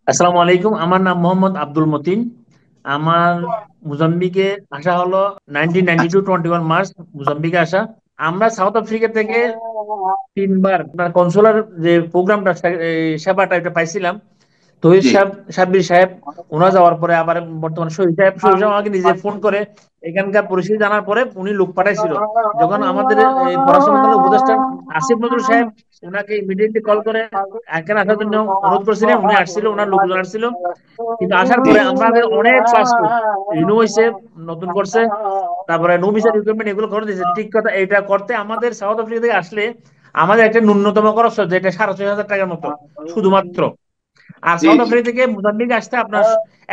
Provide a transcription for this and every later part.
আসসালামু আলাইকুম। আমার নাম মোহাম্মদ আব্দুল মতিন। আমার মোজাম্বিকে আসা হলো 1992 21 মার্চ মোজাম্বিকে আসা। আমরা সাউথ আফ্রিকা থেকে 3বার কনসুলার যে প্রোগ্রামটা সেবাটা এটা পাইছিলাম। তহিদ জি। সাহেব, সাব্বির সাহেব, ওনা যাওয়ার পরে আবার বর্তমান শহীদ সাহেব আমাকে নিজে ফোন করে এখানকার পরিস্থিতি জানার পরে উনি লোক পাঠাইছিল। যখন আমাদের এই পররাষ্ট্র মন্ত্রণালয়ের উপদেষ্টা আসিফ নজরুল সাহেব ওনাকে ইমিডিয়েটলি কল করে এখানে আসার জন্য অনুরোধ করেছিলেন, উনি আসছিল, ওনার লোকজন আসছিল। কিন্তু আসার জি। পরে আমাদের অনেক পাসপোর্ট রিনিউ হয়েছে, নতুন করছে, তারপরে নো ভিসা রিকোয়ারমেন্ট এগুলো করে দিয়েছে। ঠিক কথা, এটা করতে আমাদের সাউথ আফ্রিকা থেকে আসলে আমাদের একটা ন্যূনতম খরচ হচ্ছে, এটা 6,500 টাকার মতো শুধুমাত্র। আর জি। সাউথ জি। আফ্রিকা থেকে মোজাম্বিকে আসতে আপনার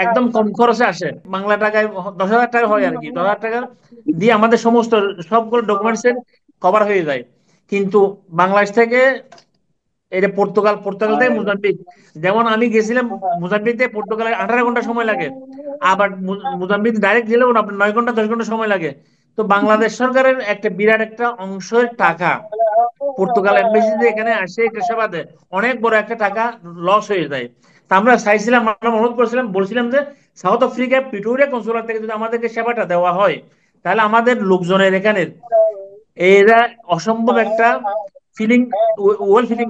একদম কম খরচে আসে, বাংলা টাকায় 10,000 টাকা হয় আর কি। 10,000 টাকা দিয়ে আমাদের সমস্ত সবগুলো ডকুমেন্টস এর কভার হয়ে যায়। কিন্তু বাংলাদেশ থেকে এটা পর্তুগাল, পর্তুগাল থেকে মোজাম্বিক, যেমন আমি গেছিলাম মোজাম্বিক থেকে পর্তুগালে 18 ঘন্টা সময় লাগে। আবার মোজাম্বিক ডাইরেক্ট গেলেও আপনার 9 ঘন্টা 10 ঘন্টা সময় লাগে। তো বাংলাদেশ সরকারের একটা বিরাট একটা অংশের টাকা পর্তুগাল এমবেসিতে এখানে আসে একটা সেবা দেয়, অনেক বড় একটা টাকা লস হয়ে যায়। তা আমরা চাইছিলাম, আমরা অনুরোধ করেছিলাম, বলছিলাম যে সাউথ আফ্রিকা প্রিটোরিয়া কনসুলেট থেকে যদি আমাদেরকে সেবাটা দেওয়া হয় তাহলে আমাদের লোকজনের এখানে এরা অসম্ভব একটা ফিলিং, ওয়েল ফিলিং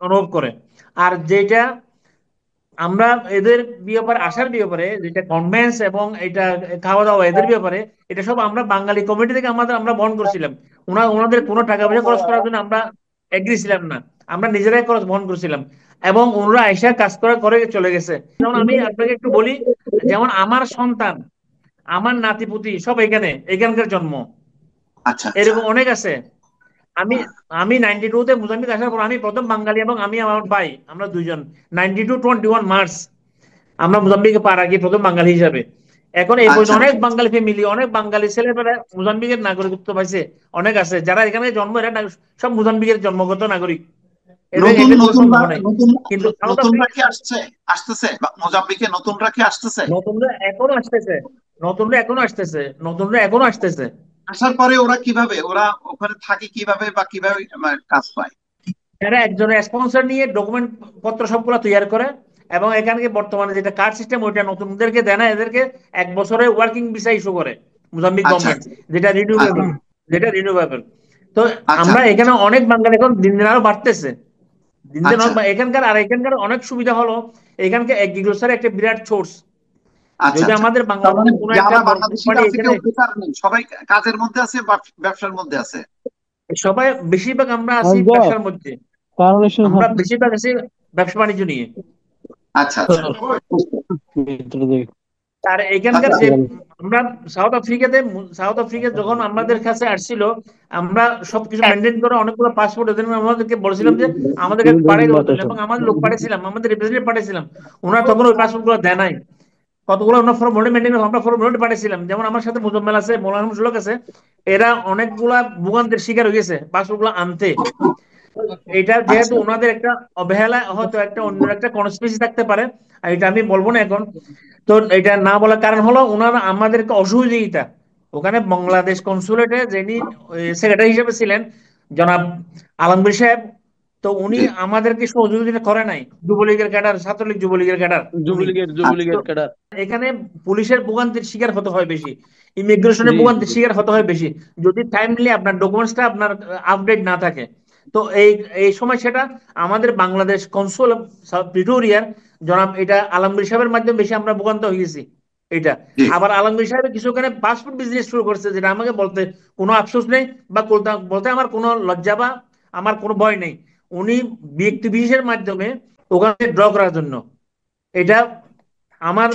অনুভব করে। আর যেটা আমরা এদের ব্যাপারে আসার ব্যাপারে যেটা কনভেন্স এবং এটা খাওয়া দাওয়া এদের ব্যাপারে, এটা সব আমরা বাঙালি কমিটি থেকে আমরা বহন করছিলাম। ওনাদের কোনো টাকা পয়সা খরচ করার জন্য আমরা এগ্রি ছিলাম না, আমরা নিজেরাই খরচ বহন করছিলাম। এবং ওনারা আইসা কাজ করে করে চলে গেছে। যেমন আমি আপনাকে একটু বলি, যেমন আমার সন্তান, আমার নাতিপুতি সব এখানকার জন্ম, আচ্ছা, আচ্ছা। এরকম অনেক আছে। আমি আমি 92-তে মোজাম্বিক আসার পর আমি প্রথম বাঙালি, এবং আমি আমার ভাই আমরা দুইজন 92 21 মার্চ আমরা মোজাম্বিকে পা রাখি প্রথম বাঙালি হিসাবে। এখন এই আচ্ছা, পর্যন্ত অনেক আচ্ছা। বাঙালি ফ্যামিলি, অনেক বাঙালি ছেলেমেয়েরা মোজাম্বিকের নাগরিকত্ব পাইছে। অনেক আছে যারা এখানে জন্ম, এরা সব মোজাম্বিকের জন্মগত নাগরিক, এদের নতুন এটা কোনো নতুনরা সন্দেহ নেই। নতুন কিন্তু সাউথ নতুনরা আফ্রিকা, কি আসতেছে মোজাম্বিকে নতুনরা কি আসতেছে? নতুনরা এখনো আসতেছে, নতুনরা এখনো আসতেছে। আসার পরে ওরা ওখানে থাকে কিভাবে বা কিভাবে কাজ পায়? এরা একজনের স্পন্সর নিয়ে ডকুমেন্ট পত্র সবগুলো তৈরি করে, এবং এখানে বর্তমানে যেটা কার্ড সিস্টেম ওইটা নতুনদেরকে দেয় না, এদেরকে 1 বছরের ওয়ার্কিং ভিসা ইস্যু করে মোজাম্বিক আচ্ছা, গভর্নমেন্ট, আচ্ছা। যেটা আচ্ছা, রিনিউয়েবল, যেটা রিনিউয়েবল। তো আচ্ছা। আমরা এখানে অনেক বাঙালি এখন দিন দিন আরো বাড়তেছে, দিন দিন আচ্ছা, এখানকার, আর এখানকার অনেক সুবিধা হলো এখানকার এগ্রিকালচার একটা বিরাট সোর্স। আচ্ছা। যদি আচ্ছা। আমাদের তার মানে বাংলাদেশে কোনো একটা যারা বড় বাংলাদেশিরা কোম্পানি আছে এখানে, কেউ বেকার নেই, সবাই কাজের মধ্যে আছে বা ব্যবসার মধ্যে আছে। সবাই বেশিরভাগ আমরা আছি আজগর ব্যবসার মধ্যে, কারণ এসে আমরা বেশিরভাগ আছি ব্যবসা বাণিজ্য নিয়ে। আচ্ছা, আচ্ছা। ভিতরে দেখ আর এখানকার আচ্ছা। যে আমরা সাউথ আফ্রিকা যখন আমাদের কাছে আসছিল, আমরা সবকিছু মেনটেন করে অনেকগুলো পাসপোর্ট এদের আমাদেরকে বলেছিলাম যে আমাদেরকে পাঠিয়ে দেওয়ার জন্য, বাতাস এবং আমাদের লোক পাঠিয়েছিলাম, আমাদের রিপ্রেজেন্টেটিভ পাঠিয়েছিলাম। ওনারা তখন ওই পাসপোর্ট গুলো দেয় নাই। কতগুলো আমরা ফর্মালিটি মেনটেন, আমরা ফর্মালিটি পাঠিয়েছিলাম। যেমন আমার সাথে মুজম্মেল আছে, মৌলানা মুশরক আছে, এরা অনেকগুলা ভোগান্তির শিকার হয়ে গেছে পাসপোর্ট গুলো আনতে। এটা যেহেতু আচ্ছা। ওনাদের একটা অবহেলা, হয়তো একটা অন্য একটা কনস্পিরেসি থাকতে পারে, আর এটা আমি বলবো না এখন। তো এটা না বলার কারণ হলো ওনারা আমাদেরকে অসহযোগিতা, ওখানে বাংলাদেশ কনসুলেটে যিনি সেক্রেটারি হিসেবে ছিলেন জনাব আলমগীর সাহেব, তো উনি জি। আমাদেরকে সহযোগিতা করে নাই। যুবলীগের ক্যাডার, ছাত্রলীগ যুবলীগের ক্যাডার উনি। তো আচ্ছা। যুবলীগের ক্যাডার। এখানে পুলিশের ভোগান্তির শিকার হতে হয় বেশি, ইমিগ্রেশনের জি জি ভোগান্তির শিকার হতে হয় বেশি, যদি টাইমলি আপনার ডকুমেন্টসটা আপনার আপডেট না থাকে। তো এই এই সময় সেটা আমাদের বাংলাদেশ কনসুল প্রিটোরিয়ার জনাব এটা আলমগীর সাহেবের মাধ্যমে বেশি আমরা ভোগান্ত হয়ে গেছি এটা। জি। আবার আলমগীর সাহেব কিছু ওখানে পাসপোর্ট বিজনেস শুরু করছে, যেটা আমাকে বলতে কোনো আফসোস নেই, বা বলতে আমার কোনো লজ্জা বা আমার কোনো ভয় নেই। উনি ব্যক্তি বিশেষের মাধ্যমে ওখানে ড্র করার জন্য, এটা আমার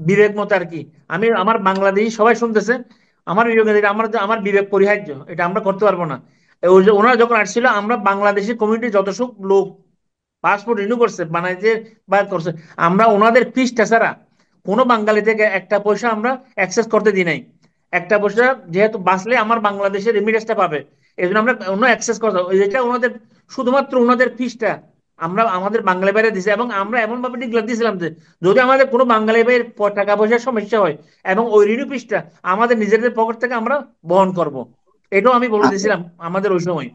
বিবেক মত আর কি। আমি আমার বাংলাদেশি সবাই শুনতেছে, আমার বিবেক, এটা আমার বিবেক পরিহার্য, এটা আমরা করতে পারবো না। ওই যে ওনারা যখন আসছিল, আমরা বাংলাদেশি কমিউনিটি যত সব লোক পাসপোর্ট রিনিউ করছে, বানাইছে বা করছে, আমরা ওনাদের ফিসটা ছাড়া কোনো বাঙালি থেকে একটা পয়সা আমরা অ্যাক্সেস করতে দিই নাই। একটা পয়সা যেহেতু বাঁচলে আমার বাংলাদেশের রেমিটেন্সটা পাবে, এই জন্য আমরা অন্য অ্যাক্সেস করতে, এটা ওনাদের শুধুমাত্র ওনাদের ফিসটা আমরা আমাদের বাঙালি বাইরে দিছি। এবং আমরা এমন ভাবে ডিক্লেয়ার দিয়েছিলাম যে যদি আমাদের কোনো বাঙালি ভাইয়ের টাকা পয়সার সমস্যা হয়, এবং ওই রিনিউ ফিসটা আমাদের নিজেদের পকেট থেকে আমরা বহন করব, এটাও আমি বলে আচ্ছা। দিয়েছিলাম আমাদের ওই সময়।